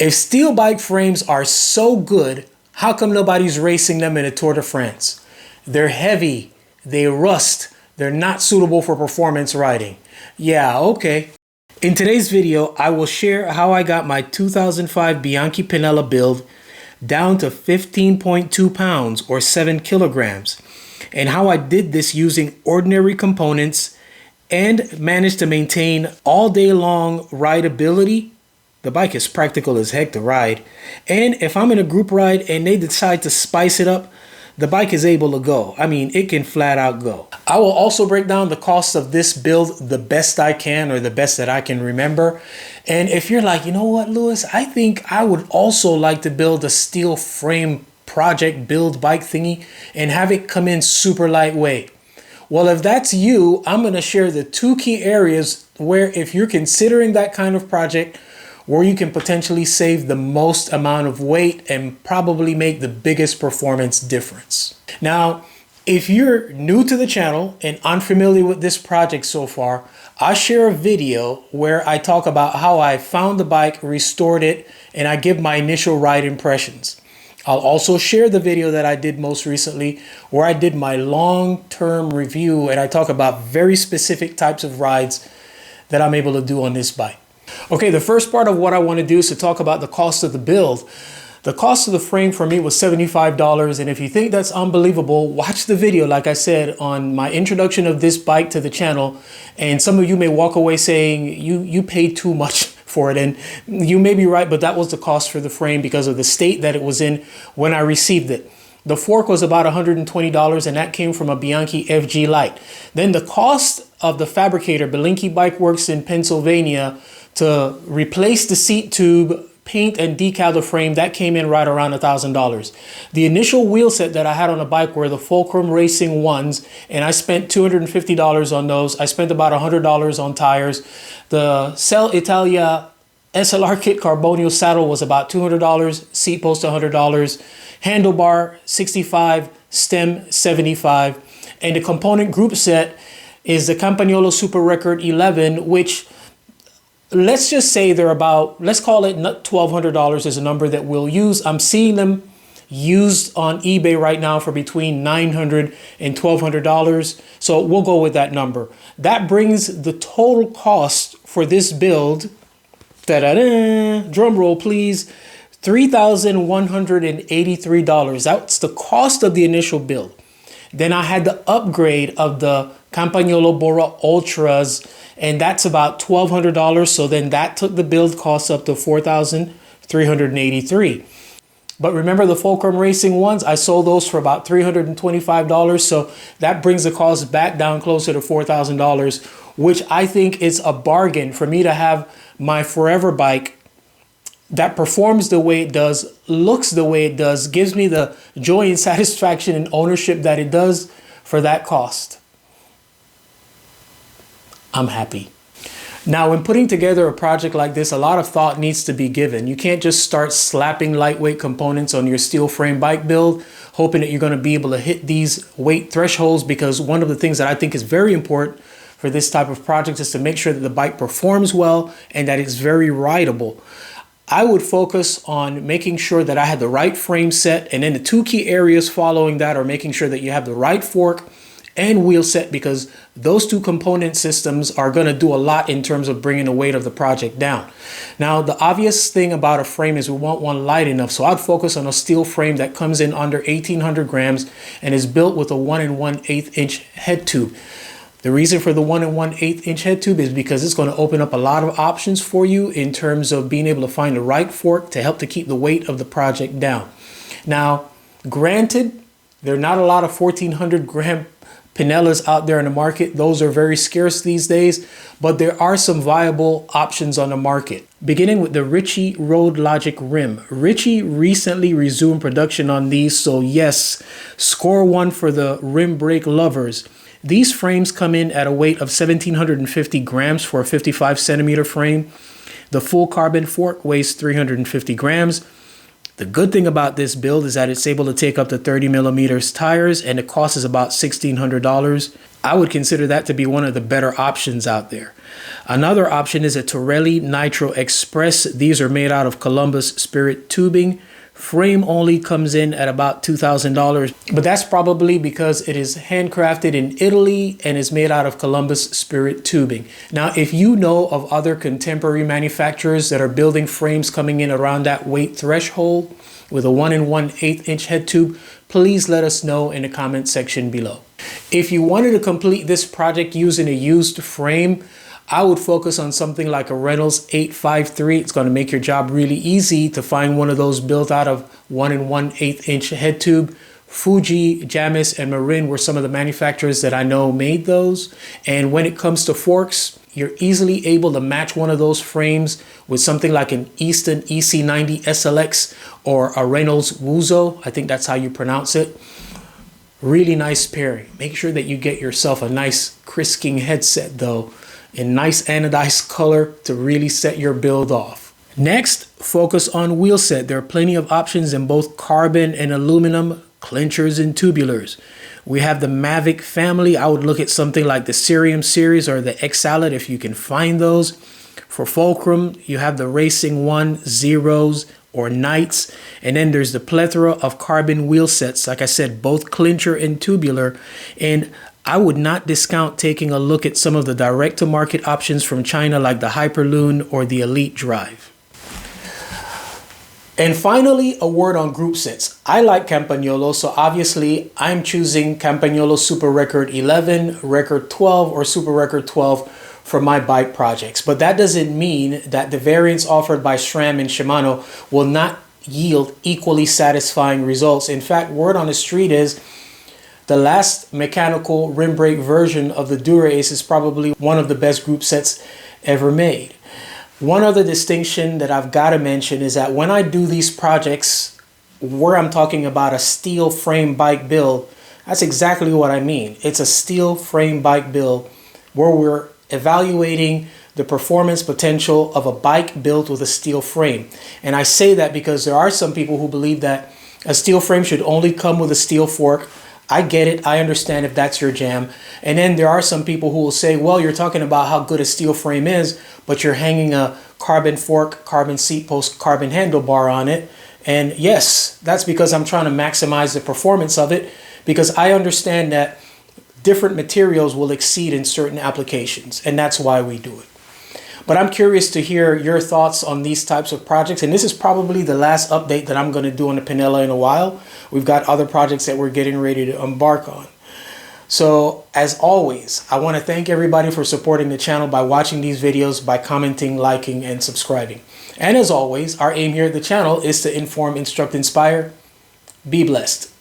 If steel bike frames are so good, how come nobody's racing them in a Tour de France? They're heavy, they rust, they're not suitable for performance riding. Yeah, okay. In today's video, I will share how I got my 2005 Bianchi Pinella build down to 15.2 pounds or 7 kilograms, and how I did this using ordinary components and managed to maintain all day long rideability. The bike is practical as heck to ride. And if I'm in a group ride and they decide to spice it up, the bike is able to go. I mean, it can flat out go. I will also break down the cost of this build the best I can, or the best that I can remember. And if you're like, you know what, Lewis, I think I would also like to build a steel frame project build bike thingy and have it come in super lightweight. Well, if that's you, I'm going to share the two key areas where, if you're considering that kind of project, where you can potentially save the most amount of weight and probably make the biggest performance difference. Now, if you're new to the channel and unfamiliar with this project so far, I share a video where I talk about how I found the bike, restored it, and I give my initial ride impressions. I'll also share the video that I did most recently where I did my long-term review, and I talk about very specific types of rides that I'm able to do on this bike. Okay, the first part of what I want to do is to talk about the cost of the build. The cost of the frame for me was $75, and if you think that's unbelievable, watch the video, like I said, on my introduction of this bike to the channel, and some of you may walk away saying you paid too much for it, and you may be right, but that was the cost for the frame because of the state that it was in when I received it. The fork was about $120, and that came from a Bianchi FG Lite. Then the cost of the fabricator, Bianchi Bike Works in Pennsylvania, to replace the seat tube, paint and decal the frame, that came in right around $1,000. The initial wheel set that I had on the bike were the Fulcrum Racing ones, and I spent $250 on those. I spent about $100 on tires. The Cell Italia SLR kit Carbonio saddle was about $200, seat post $100, handlebar $65, stem $75, and the component group set is the Campagnolo Super Record 11, which, let's just say they're about, let's call it $1,200 is a number that we'll use. I'm seeing them used on eBay right now for between $900 and $1,200. So we'll go with that number. That brings the total cost for this build, drum roll please, $3,183. That's the cost of the initial build. Then I had the upgrade of the Campagnolo Bora Ultras, and that's about $1,200. So then that took the build cost up to $4,383. But remember the Fulcrum Racing ones, I sold those for about $325. So that brings the cost back down closer to $4,000, which I think is a bargain for me to have my forever bike that performs the way it does, looks the way it does, gives me the joy and satisfaction and ownership that it does for that cost. I'm happy. Now, when putting together a project like this, a lot of thought needs to be given. You can't just start slapping lightweight components on your steel frame bike build, hoping that you're going to be able to hit these weight thresholds, because one of the things that I think is very important for this type of project is to make sure that the bike performs well and that it's very rideable. I would focus on making sure that I had the right frame set, and then the two key areas following that are making sure that you have the right fork and wheel set, because those two component systems are going to do a lot in terms of bringing the weight of the project down. Now, the obvious thing about a frame is we want one light enough, so I'd focus on a steel frame that comes in under 1,800 grams and is built with a 1 1/8 inch head tube. The reason for the 1 1/8 inch head tube is because it's going to open up a lot of options for you in terms of being able to find the right fork to help to keep the weight of the project down. Now, granted, there are not a lot of 1,400 gram Pinellas out there in the market. Those are very scarce these days, but there are some viable options on the market. Beginning with the Ritchey Road Logic rim. Ritchey recently resumed production on these, so yes, score one for the rim brake lovers. These frames come in at a weight of 1,750 grams for a 55 centimeter frame. The full carbon fork weighs 350 grams. The good thing about this build is that it's able to take up to 30 millimeters tires, and the cost is about $1,600. I would consider that to be one of the better options out there. Another option is a Torelli Nitro Express. These are made out of Columbus Spirit tubing. Frame only comes in at about $2,000, but that's probably because it is handcrafted in Italy and is made out of Columbus Spirit tubing. Now, if you know of other contemporary manufacturers that are building frames coming in around that weight threshold with a 1 1/8 inch head tube, please let us know in the comment section below. If you wanted to complete this project using a used frame, I would focus on something like a Reynolds 853. It's going to make your job really easy to find one of those built out of 1 1/8 inch head tube. Fuji, Jamis, and Marin were some of the manufacturers that I know made those. And when it comes to forks, you're easily able to match one of those frames with something like an Easton EC90 SLX or a Reynolds Wuzo. I think that's how you pronounce it. Really nice pairing. Make sure that you get yourself a nice Chris King headset though, in nice anodized color to really set your build off. Next, focus on wheel set. There are plenty of options in both carbon and aluminum, clinchers and tubulars. We have the Mavic family. I would look at something like the Cerium series or the X-Salad if you can find those. For fulcrum, you have the Racing 1, Zeros, or Knights. And then there's the plethora of carbon wheel sets. Like I said, both clincher and tubular. And I would not discount taking a look at some of the direct-to-market options from China like the Hyperloon or the Elite Drive. And finally, a word on Groupsets. I like Campagnolo, so obviously I'm choosing Campagnolo Super Record 11, Record 12, or Super Record 12 for my bike projects. But that doesn't mean that the variants offered by SRAM and Shimano will not yield equally satisfying results. In fact, word on the street is the last mechanical rim brake version of the Dura-Ace is probably one of the best Groupsets ever made. One other distinction that I've got to mention is that when I do these projects where I'm talking about a steel frame bike build, that's exactly what I mean. It's a steel frame bike build where we're evaluating the performance potential of a bike built with a steel frame. And I say that because there are some people who believe that a steel frame should only come with a steel fork. I get it. I understand if that's your jam. And then there are some people who will say, well, you're talking about how good a steel frame is, but you're hanging a carbon fork, carbon seat post, carbon handlebar on it. And yes, that's because I'm trying to maximize the performance of it, because I understand that different materials will exceed in certain applications, and that's why we do it. But I'm curious to hear your thoughts on these types of projects. And this is probably the last update that I'm going to do on the Pinella in a while. We've got other projects that we're getting ready to embark on. So as always, I want to thank everybody for supporting the channel by watching these videos, by commenting, liking, and subscribing. And as always, our aim here at the channel is to inform, instruct, inspire. Be blessed.